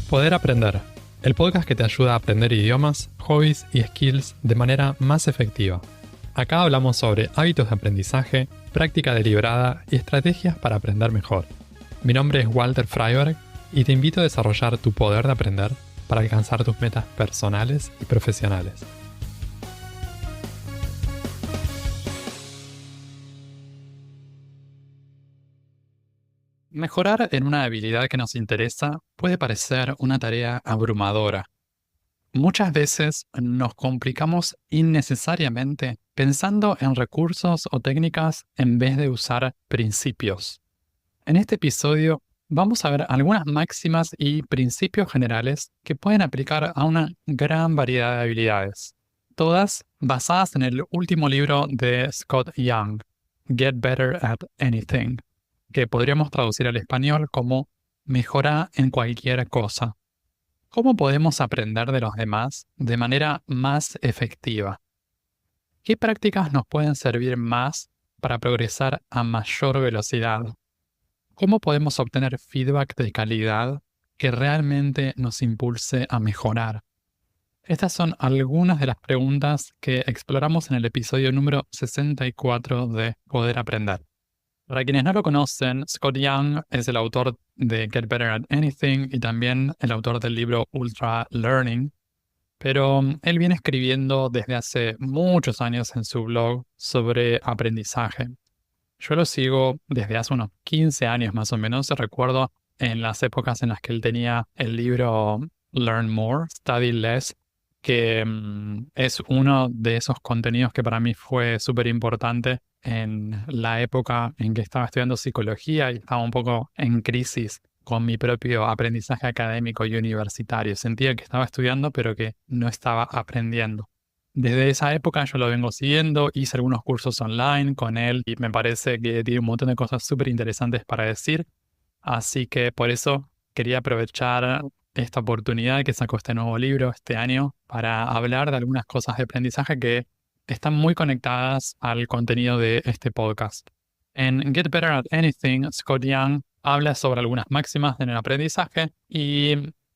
Poder Aprender, el podcast que te ayuda a aprender idiomas, hobbies y skills de manera más efectiva. Acá hablamos sobre hábitos de aprendizaje, práctica deliberada y estrategias para aprender mejor. Mi nombre es Walter Freiberg y te invito a desarrollar tu poder de aprender para alcanzar tus metas personales y profesionales. Mejorar en una habilidad que nos interesa puede parecer una tarea abrumadora. Muchas veces nos complicamos innecesariamente pensando en recursos o técnicas en vez de usar principios. En este episodio vamos a ver algunas máximas y principios generales que pueden aplicar a una gran variedad de habilidades, todas basadas en el último libro de Scott Young, Get Better at Anything, que podríamos traducir al español como Mejora en cualquier cosa. ¿Cómo podemos aprender de los demás de manera más efectiva? ¿Qué prácticas nos pueden servir más para progresar a mayor velocidad? ¿Cómo podemos obtener feedback de calidad que realmente nos impulse a mejorar? Estas son algunas de las preguntas que exploramos en el episodio número 64 de Poder Aprender. Para quienes no lo conocen, Scott Young es el autor de Get Better at Anything y también el autor del libro Ultra Learning, pero él viene escribiendo desde hace muchos años en su blog sobre aprendizaje. Yo lo sigo desde hace unos 15 años más o menos. Recuerdo en las épocas en las que él tenía el libro Learn More, Study Less, que es uno de esos contenidos que para mí fue súper importante en la época en que estaba estudiando psicología y estaba un poco en crisis con mi propio aprendizaje académico y universitario. Sentía que estaba estudiando pero que no estaba aprendiendo. Desde esa época yo lo vengo siguiendo, hice algunos cursos online con él y me parece que tiene un montón de cosas súper interesantes para decir. Así que por eso quería aprovechar esta oportunidad que sacó este nuevo libro este año para hablar de algunas cosas de aprendizaje que están muy conectadas al contenido de este podcast. En Get Better at Anything, Scott Young habla sobre algunas máximas en el aprendizaje y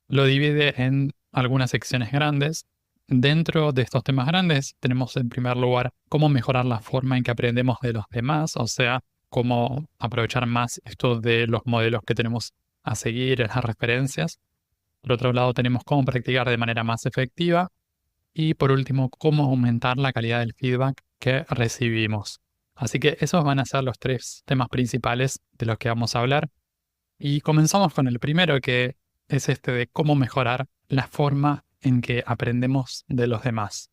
lo divide en algunas secciones grandes. Dentro de estos temas grandes tenemos en primer lugar cómo mejorar la forma en que aprendemos de los demás, o sea, cómo aprovechar más esto de los modelos que tenemos a seguir, las referencias. Por otro lado, tenemos cómo practicar de manera más efectiva. Y por último, cómo aumentar la calidad del feedback que recibimos. Así que esos van a ser los tres temas principales de los que vamos a hablar. Y comenzamos con el primero, que es este de cómo mejorar la forma en que aprendemos de los demás.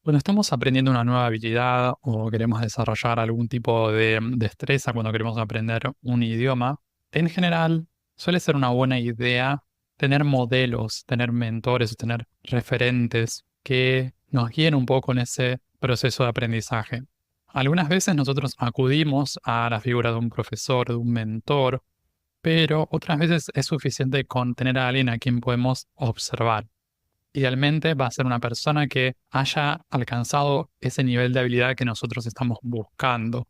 Cuando estamos aprendiendo una nueva habilidad o queremos desarrollar algún tipo de destreza cuando queremos aprender un idioma, en general suele ser una buena idea tener modelos, tener mentores, tener referentes que nos guíen un poco en ese proceso de aprendizaje. Algunas veces nosotros acudimos a la figura de un profesor, de un mentor, pero otras veces es suficiente con tener a alguien a quien podemos observar. Idealmente va a ser una persona que haya alcanzado ese nivel de habilidad que nosotros estamos buscando.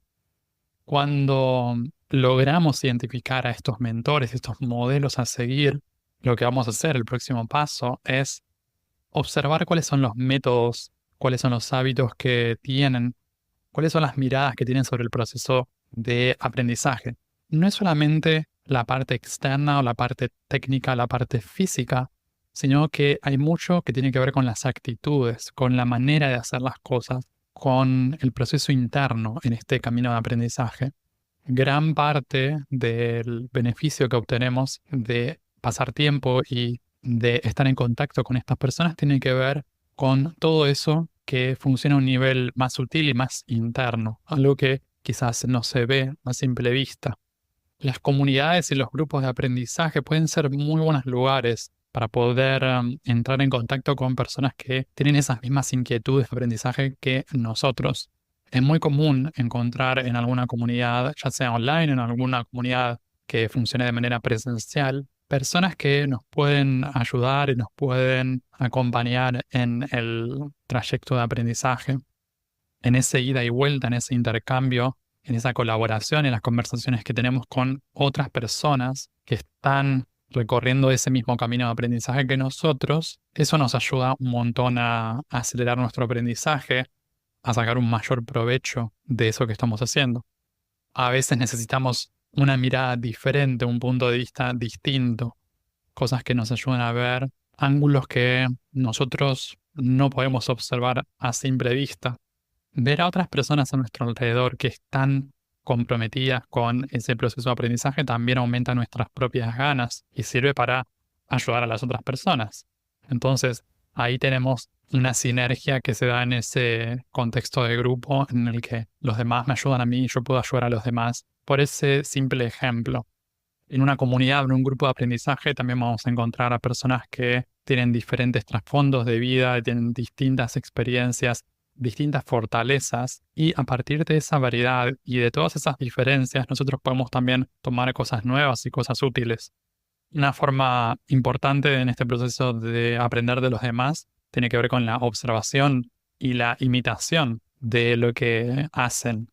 Cuando logramos identificar a estos mentores, estos modelos a seguir, lo que vamos a hacer, el próximo paso, es observar cuáles son los métodos, cuáles son los hábitos que tienen, cuáles son las miradas que tienen sobre el proceso de aprendizaje. No es solamente la parte externa o la parte técnica, la parte física, sino que hay mucho que tiene que ver con las actitudes, con la manera de hacer las cosas, con el proceso interno en este camino de aprendizaje. Gran parte del beneficio que obtenemos de pasar tiempo y de estar en contacto con estas personas tiene que ver con todo eso que funciona a un nivel más sutil y más interno, algo que quizás no se ve a simple vista. Las comunidades y los grupos de aprendizaje pueden ser muy buenos lugares para poder entrar en contacto con personas que tienen esas mismas inquietudes de aprendizaje que nosotros. Es muy común encontrar en alguna comunidad, ya sea online, en alguna comunidad que funcione de manera presencial, personas que nos pueden ayudar y nos pueden acompañar en el trayecto de aprendizaje, en ese ida y vuelta, en ese intercambio, en esa colaboración, en las conversaciones que tenemos con otras personas que están recorriendo ese mismo camino de aprendizaje que nosotros, eso nos ayuda un montón a acelerar nuestro aprendizaje, a sacar un mayor provecho de eso que estamos haciendo. A veces necesitamos una mirada diferente, un punto de vista distinto, cosas que nos ayudan a ver ángulos que nosotros no podemos observar a simple vista. Ver a otras personas a nuestro alrededor que están comprometidas con ese proceso de aprendizaje también aumenta nuestras propias ganas y sirve para ayudar a las otras personas. Entonces, ahí tenemos una sinergia que se da en ese contexto de grupo en el que los demás me ayudan a mí y yo puedo ayudar a los demás. Por ese simple ejemplo, en una comunidad, en un grupo de aprendizaje, también vamos a encontrar a personas que tienen diferentes trasfondos de vida, tienen distintas experiencias, distintas fortalezas, y a partir de esa variedad y de todas esas diferencias, nosotros podemos también tomar cosas nuevas y cosas útiles. Una forma importante en este proceso de aprender de los demás tiene que ver con la observación y la imitación de lo que hacen.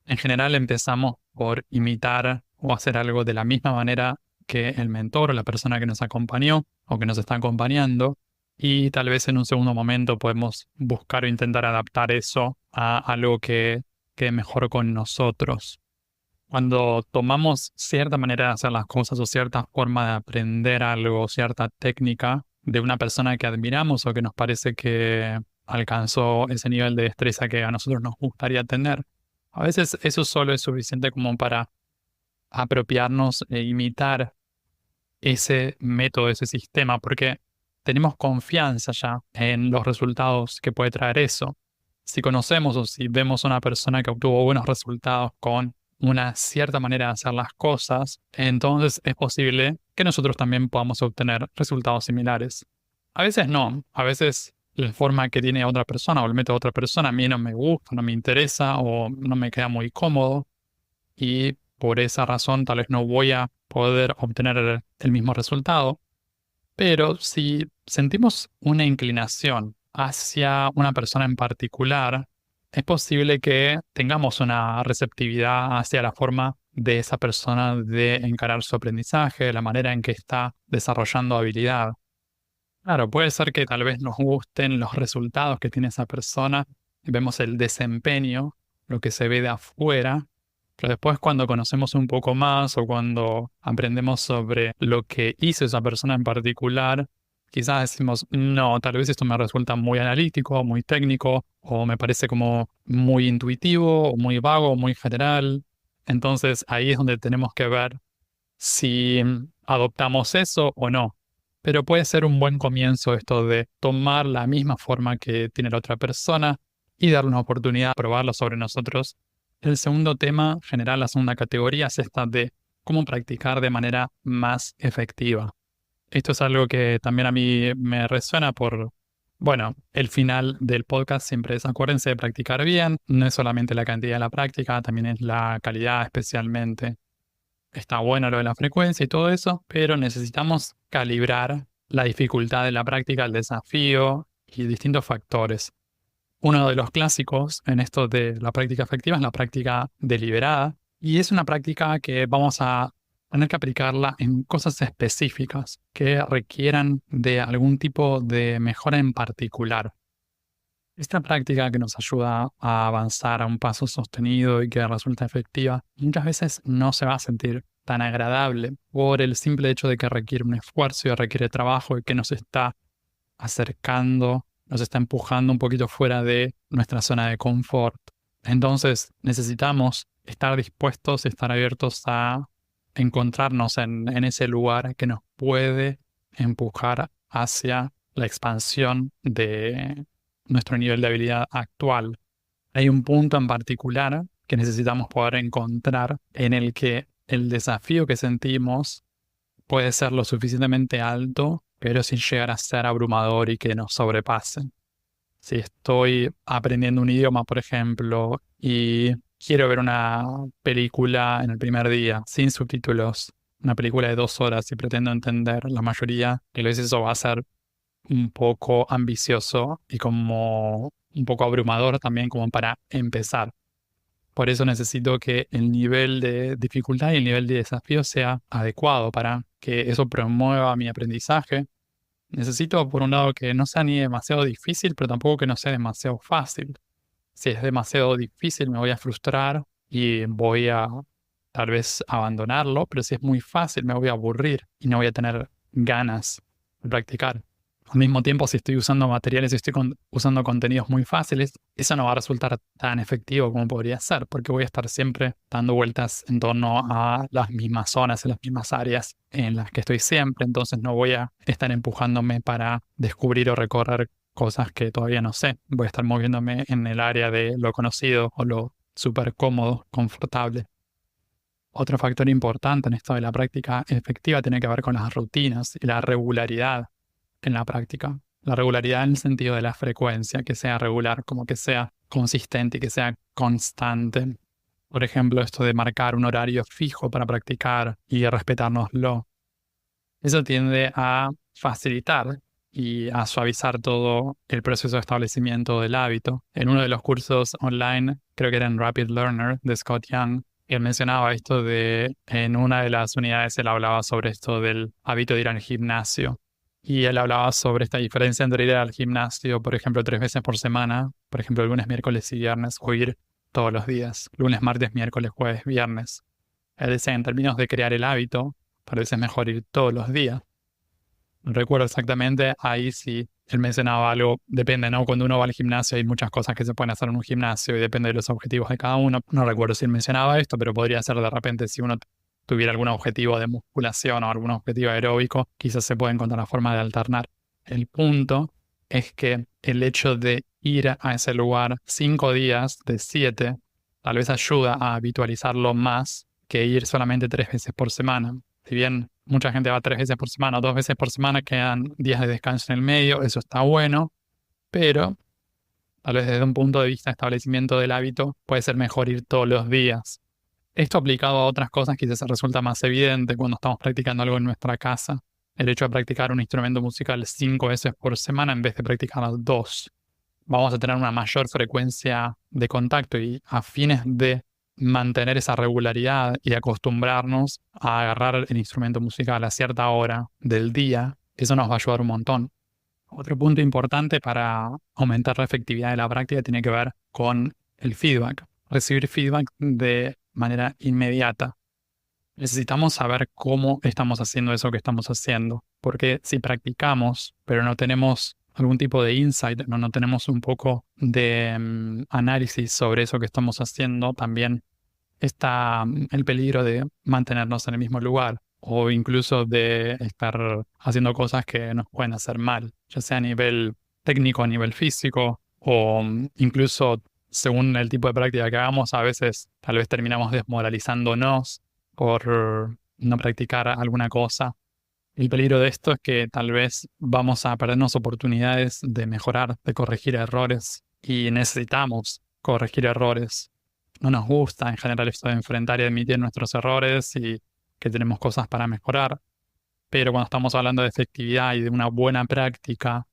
En general empezamos por imitar o hacer algo de la misma manera que el mentor o la persona que nos acompañó o que nos está acompañando, y tal vez en un segundo momento podemos buscar o intentar adaptar eso a algo que quede mejor con nosotros. Cuando tomamos cierta manera de hacer las cosas o cierta forma de aprender algo, cierta técnica de una persona que admiramos o que nos parece que alcanzó ese nivel de destreza que a nosotros nos gustaría tener, a veces eso solo es suficiente como para apropiarnos e imitar ese método, ese sistema, porque tenemos confianza ya en los resultados que puede traer eso. Si conocemos o si vemos a una persona que obtuvo buenos resultados con una cierta manera de hacer las cosas, entonces es posible que nosotros también podamos obtener resultados similares. A veces no, a veces la forma que tiene otra persona o el método de otra persona a mí no me gusta, no me interesa o no me queda muy cómodo, y por esa razón tal vez no voy a poder obtener el mismo resultado. Pero si sentimos una inclinación hacia una persona en particular, es posible que tengamos una receptividad hacia la forma de esa persona de encarar su aprendizaje, la manera en que está desarrollando habilidad. Claro, puede ser que tal vez nos gusten los resultados que tiene esa persona, y vemos el desempeño, lo que se ve de afuera, pero después cuando conocemos un poco más o cuando aprendemos sobre lo que hizo esa persona en particular, quizás decimos, no, tal vez esto me resulta muy analítico, muy técnico, o me parece como muy intuitivo, o muy vago, o muy general. Entonces ahí es donde tenemos que ver si adoptamos eso o no. Pero puede ser un buen comienzo esto de tomar la misma forma que tiene la otra persona y darle una oportunidad de probarlo sobre nosotros. El segundo tema general, la segunda categoría, es esta de cómo practicar de manera más efectiva. Esto es algo que también a mí me resuena por, bueno, el final del podcast siempre es acuérdense de practicar bien. No es solamente la cantidad de la práctica, también es la calidad especialmente. Está bueno lo de la frecuencia y todo eso, pero necesitamos calibrar la dificultad de la práctica, el desafío y distintos factores. Uno de los clásicos en esto de la práctica efectiva es la práctica deliberada, y es una práctica que vamos a tener que aplicarla en cosas específicas que requieran de algún tipo de mejora en particular. Esta práctica que nos ayuda a avanzar a un paso sostenido y que resulta efectiva, muchas veces no se va a sentir tan agradable por el simple hecho de que requiere un esfuerzo y requiere trabajo y que nos está acercando, nos está empujando un poquito fuera de nuestra zona de confort. Entonces necesitamos estar dispuestos y estar abiertos a encontrarnos en ese lugar que nos puede empujar hacia la expansión de nuestro nivel de habilidad actual. Hay un punto en particular que necesitamos poder encontrar en el que el desafío que sentimos puede ser lo suficientemente alto, pero sin llegar a ser abrumador y que nos sobrepase. Si estoy aprendiendo un idioma, por ejemplo, y quiero ver una película en el primer día, sin subtítulos, una película de 2 horas y pretendo entender la mayoría, y lo eso va a ser un poco ambicioso y como un poco abrumador también como para empezar. Por eso necesito que el nivel de dificultad y el nivel de desafío sea adecuado para que eso promueva mi aprendizaje. Necesito, por un lado, que no sea ni demasiado difícil, pero tampoco que no sea demasiado fácil. Si es demasiado difícil, me voy a frustrar y voy a tal vez abandonarlo, pero si es muy fácil, me voy a aburrir y no voy a tener ganas de practicar. Al mismo tiempo, si estoy usando materiales y estoy usando contenidos muy fáciles, eso no va a resultar tan efectivo como podría ser, porque voy a estar siempre dando vueltas en torno a las mismas zonas, en las mismas áreas en las que estoy siempre, entonces no voy a estar empujándome para descubrir o recorrer cosas que todavía no sé. Voy a estar moviéndome en el área de lo conocido o lo súper cómodo, confortable. Otro factor importante en esto de la práctica efectiva tiene que ver con las rutinas y la regularidad en la práctica. La regularidad en el sentido de la frecuencia, que sea regular, como que sea consistente y que sea constante. Por ejemplo, esto de marcar un horario fijo para practicar y respetárnoslo. Eso tiende a facilitar y a suavizar todo el proceso de establecimiento del hábito. En uno de los cursos online, creo que era en Rapid Learner de Scott Young, él mencionaba esto en una de las unidades él hablaba sobre esto del hábito de ir al gimnasio. Y él hablaba sobre esta diferencia entre ir al gimnasio, por ejemplo, 3 veces por semana, por ejemplo, lunes, miércoles y viernes, o ir todos los días, lunes, martes, miércoles, jueves, viernes. Él decía, en términos de crear el hábito, parece mejor ir todos los días. No recuerdo exactamente, ahí sí él mencionaba algo, depende, ¿no? Cuando uno va al gimnasio hay muchas cosas que se pueden hacer en un gimnasio y depende de los objetivos de cada uno. No recuerdo si él mencionaba esto, pero podría ser de repente si uno tuviera algún objetivo de musculación o algún objetivo aeróbico, quizás se puede encontrar la forma de alternar. El punto es que el hecho de ir a ese lugar 5 días de 7 tal vez ayuda a habitualizarlo más que ir solamente 3 veces por semana. Si bien mucha gente va 3 veces por semana o 2 veces por semana, quedan días de descanso en el medio, eso está bueno, pero tal vez desde un punto de vista de establecimiento del hábito puede ser mejor ir todos los días. Esto aplicado a otras cosas quizás resulta más evidente cuando estamos practicando algo en nuestra casa. El hecho de practicar un instrumento musical 5 veces por semana en vez de practicar 2. Vamos a tener una mayor frecuencia de contacto y a fines de mantener esa regularidad y acostumbrarnos a agarrar el instrumento musical a cierta hora del día, eso nos va a ayudar un montón. Otro punto importante para aumentar la efectividad de la práctica tiene que ver con el feedback. Recibir feedback de manera inmediata. Necesitamos saber cómo estamos haciendo eso que estamos haciendo, porque si practicamos, pero no tenemos algún tipo de insight, no tenemos un poco de análisis sobre eso que estamos haciendo, también está el peligro de mantenernos en el mismo lugar o incluso de estar haciendo cosas que nos pueden hacer mal, ya sea a nivel técnico, a nivel físico o incluso según el tipo de práctica que hagamos, a veces tal vez terminamos desmoralizándonos por no practicar alguna cosa. El peligro de esto es que tal vez vamos a perdernos oportunidades de mejorar, de corregir errores y necesitamos corregir errores. No nos gusta en general esto de enfrentar y admitir nuestros errores y que tenemos cosas para mejorar, pero cuando estamos hablando de efectividad y de una buena práctica,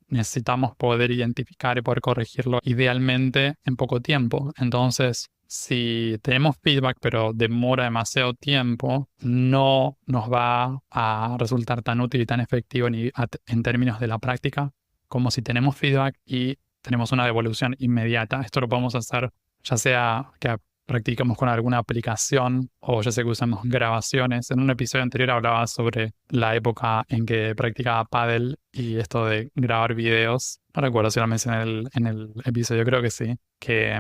necesitamos poder identificar y poder corregirlo idealmente en poco tiempo. Entonces, si tenemos feedback pero demora demasiado tiempo, no nos va a resultar tan útil y tan efectivo en términos de la práctica como si tenemos feedback y tenemos una devolución inmediata. Esto lo podemos hacer ya sea que practicamos con alguna aplicación o ya sea que usamos grabaciones. En un episodio anterior hablaba sobre la época en que practicaba pádel y esto de grabar videos. No recuerdo si lo mencioné en el episodio, creo que sí, que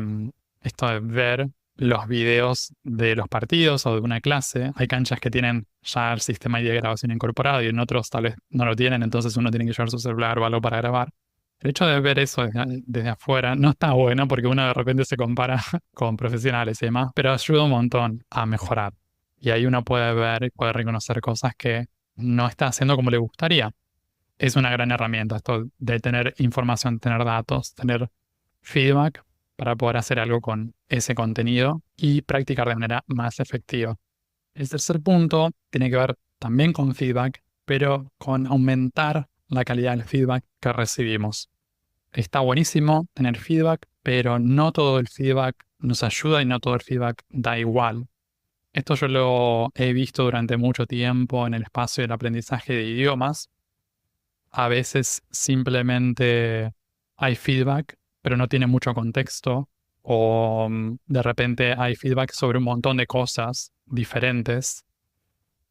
esto de ver los videos de los partidos o de una clase. Hay canchas que tienen ya el sistema de grabación incorporado y en otros tal vez no lo tienen, entonces uno tiene que llevar su celular o algo para grabar. El hecho de ver eso desde afuera no está bueno porque uno de repente se compara con profesionales y demás, pero ayuda un montón a mejorar. Y ahí uno puede ver y puede reconocer cosas que no está haciendo como le gustaría. Es una gran herramienta esto de tener información, tener datos, tener feedback para poder hacer algo con ese contenido y practicar de manera más efectiva. El tercer punto tiene que ver también con feedback, pero con aumentar la calidad del feedback que recibimos. Está buenísimo tener feedback, pero no todo el feedback nos ayuda y no todo el feedback da igual. Esto yo lo he visto durante mucho tiempo en el espacio del aprendizaje de idiomas. A veces simplemente hay feedback, pero no tiene mucho contexto, o de repente hay feedback sobre un montón de cosas diferentes.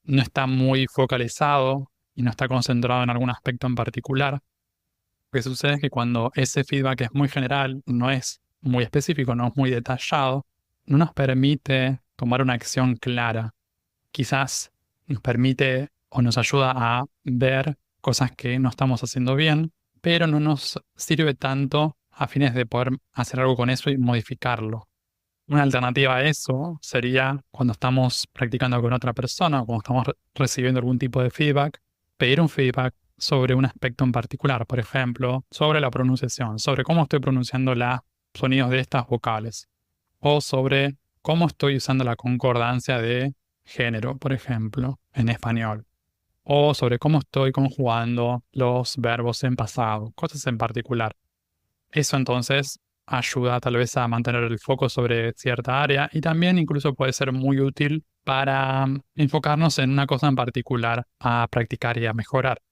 No está muy focalizado y no está concentrado en algún aspecto en particular. Lo que sucede es que cuando ese feedback es muy general, no es muy específico, no es muy detallado, no nos permite tomar una acción clara. Quizás nos permite o nos ayuda a ver cosas que no estamos haciendo bien, pero no nos sirve tanto a fines de poder hacer algo con eso y modificarlo. Una alternativa a eso sería cuando estamos practicando con otra persona o cuando estamos recibiendo algún tipo de feedback, pedir un feedback sobre un aspecto en particular, por ejemplo, sobre la pronunciación, sobre cómo estoy pronunciando los sonidos de estas vocales, o sobre cómo estoy usando la concordancia de género, por ejemplo, en español, o sobre cómo estoy conjugando los verbos en pasado, cosas en particular. Eso entonces ayuda tal vez a mantener el foco sobre cierta área y también incluso puede ser muy útil para enfocarnos en una cosa en particular a practicar y a mejorar.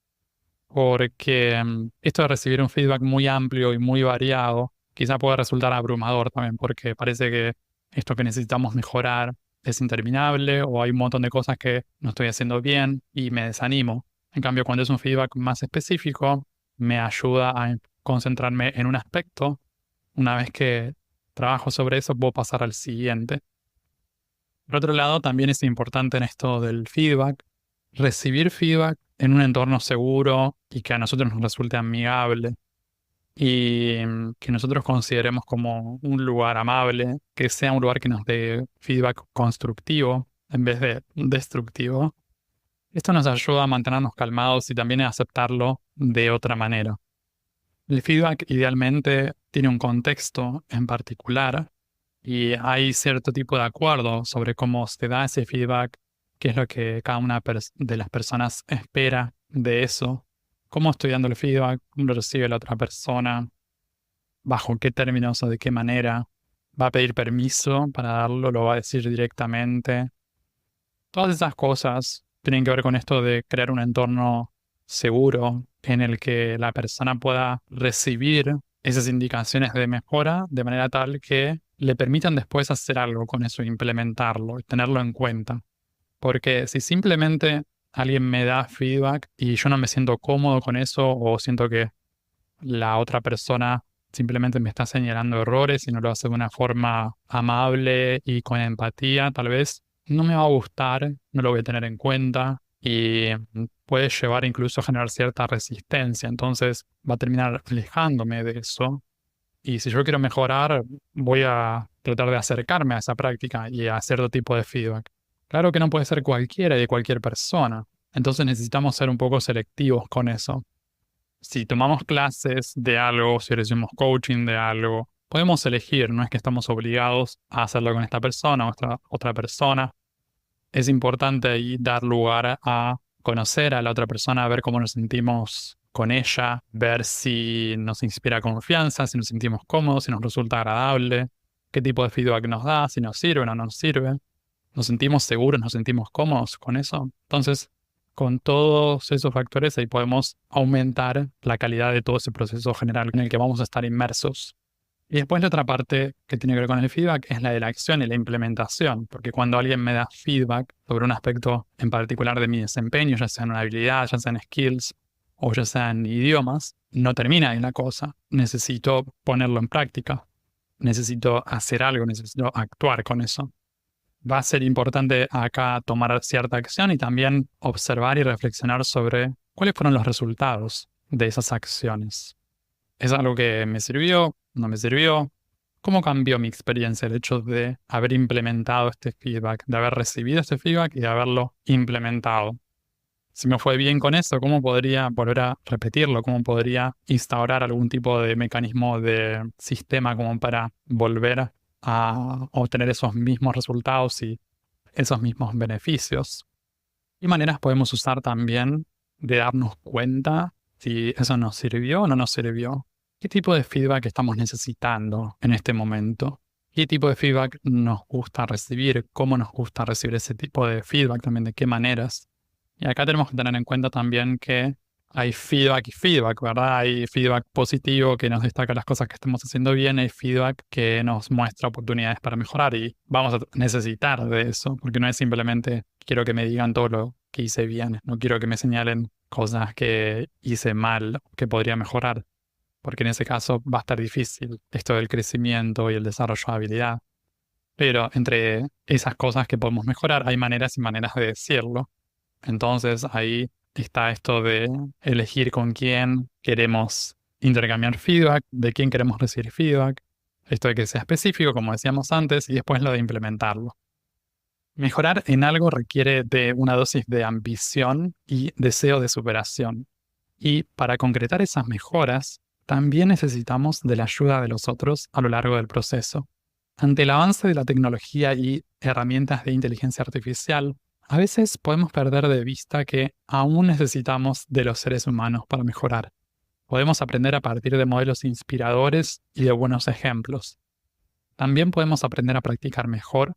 Porque esto de recibir un feedback muy amplio y muy variado quizá puede resultar abrumador también porque parece que esto que necesitamos mejorar es interminable o hay un montón de cosas que no estoy haciendo bien y me desanimo. En cambio, cuando es un feedback más específico, me ayuda a concentrarme en un aspecto. Una vez que trabajo sobre eso, puedo pasar al siguiente. Por otro lado, también es importante en esto del feedback, recibir feedback en un entorno seguro y que a nosotros nos resulte amigable y que nosotros consideremos como un lugar amable, que sea un lugar que nos dé feedback constructivo en vez de destructivo. Esto nos ayuda a mantenernos calmados y también a aceptarlo de otra manera. El feedback idealmente tiene un contexto en particular y hay cierto tipo de acuerdo sobre cómo se da ese feedback, qué es lo que cada una de las personas espera de eso, cómo estoy dando el feedback, cómo lo recibe la otra persona, bajo qué términos o de qué manera, va a pedir permiso para darlo, lo va a decir directamente. Todas esas cosas tienen que ver con esto de crear un entorno seguro en el que la persona pueda recibir esas indicaciones de mejora de manera tal que le permitan después hacer algo con eso, implementarlo y tenerlo en cuenta. Porque si simplemente alguien me da feedback y yo no me siento cómodo con eso o siento que la otra persona simplemente me está señalando errores y no lo hace de una forma amable y con empatía, tal vez no me va a gustar, no lo voy a tener en cuenta y puede llevar incluso a generar cierta resistencia. Entonces va a terminar alejándome de eso. Y si yo quiero mejorar, voy a tratar de acercarme a esa práctica y a cierto tipo de feedback. Claro que no puede ser cualquiera y de cualquier persona. Entonces necesitamos ser un poco selectivos con eso. Si tomamos clases de algo, si recibimos coaching de algo, podemos elegir, no es que estamos obligados a hacerlo con esta persona o esta otra persona. Es importante ahí dar lugar a conocer a la otra persona, a ver cómo nos sentimos con ella, ver si nos inspira confianza, si nos sentimos cómodos, si nos resulta agradable, qué tipo de feedback nos da, si nos sirve o no nos sirve. ¿Nos sentimos seguros, nos sentimos cómodos con eso? Entonces, con todos esos factores ahí podemos aumentar la calidad de todo ese proceso general en el que vamos a estar inmersos. Y después la otra parte que tiene que ver con el feedback es la de la acción y la implementación, porque cuando alguien me da feedback sobre un aspecto en particular de mi desempeño, ya sea en una habilidad, ya sea en skills o ya sea en idiomas, no termina ahí la cosa. Necesito ponerlo en práctica, necesito hacer algo, necesito actuar con eso. Va a ser importante acá tomar cierta acción y también observar y reflexionar sobre cuáles fueron los resultados de esas acciones. ¿Es algo que me sirvió? ¿No me sirvió? ¿Cómo cambió mi experiencia el hecho de haber implementado este feedback, de haber recibido este feedback y de haberlo implementado? Si me fue bien con eso, ¿cómo podría volver a repetirlo? ¿Cómo podría instaurar algún tipo de mecanismo de sistema como para volver a obtener esos mismos resultados y esos mismos beneficios? ¿Qué maneras podemos usar también de darnos cuenta si eso nos sirvió o no nos sirvió? ¿Qué tipo de feedback estamos necesitando en este momento? qué tipo de feedback nos gusta recibir, cómo nos gusta recibir ese tipo de feedback, también de qué maneras. Y acá tenemos que tener en cuenta también que hay feedback y feedback, ¿verdad? Hay feedback positivo que nos destaca las cosas que estamos haciendo bien, hay feedback que nos muestra oportunidades para mejorar y vamos a necesitar de eso, porque no es simplemente quiero que me digan todo lo que hice bien, no quiero que me señalen cosas que hice mal, que podría mejorar, porque en ese caso va a estar difícil esto del crecimiento y el desarrollo de habilidad. Pero entre esas cosas que podemos mejorar, hay maneras y maneras de decirlo. Entonces ahí está esto de elegir con quién queremos intercambiar feedback, de quién queremos recibir feedback, esto de que sea específico, como decíamos antes, y después lo de implementarlo. Mejorar en algo requiere de una dosis de ambición y deseo de superación. Y para concretar esas mejoras, también necesitamos de la ayuda de los otros a lo largo del proceso. Ante el avance de la tecnología y herramientas de inteligencia artificial, a veces podemos perder de vista que aún necesitamos de los seres humanos para mejorar. Podemos aprender a partir de modelos inspiradores y de buenos ejemplos. También podemos aprender a practicar mejor,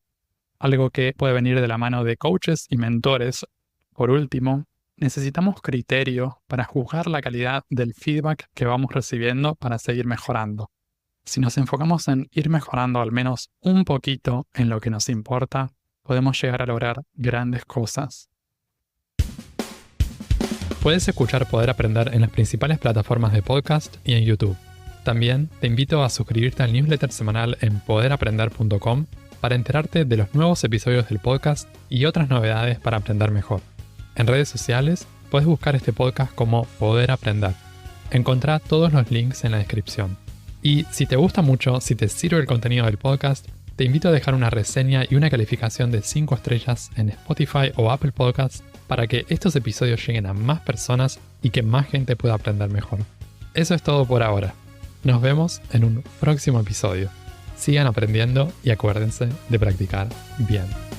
algo que puede venir de la mano de coaches y mentores. Por último, necesitamos criterio para juzgar la calidad del feedback que vamos recibiendo para seguir mejorando. Si nos enfocamos en ir mejorando al menos un poquito en lo que nos importa, podemos llegar a lograr grandes cosas. Puedes escuchar Poder Aprender en las principales plataformas de podcast y en YouTube. También te invito a suscribirte al newsletter semanal en poderaprender.com para enterarte de los nuevos episodios del podcast y otras novedades para aprender mejor. En redes sociales puedes buscar este podcast como Poder Aprender. Encontrá todos los links en la descripción. Y si te gusta mucho, si te sirve el contenido del podcast, te invito a dejar una reseña y una calificación de 5 estrellas en Spotify o Apple Podcasts para que estos episodios lleguen a más personas y que más gente pueda aprender mejor. Eso es todo por ahora. Nos vemos en un próximo episodio. Sigan aprendiendo y acuérdense de practicar bien.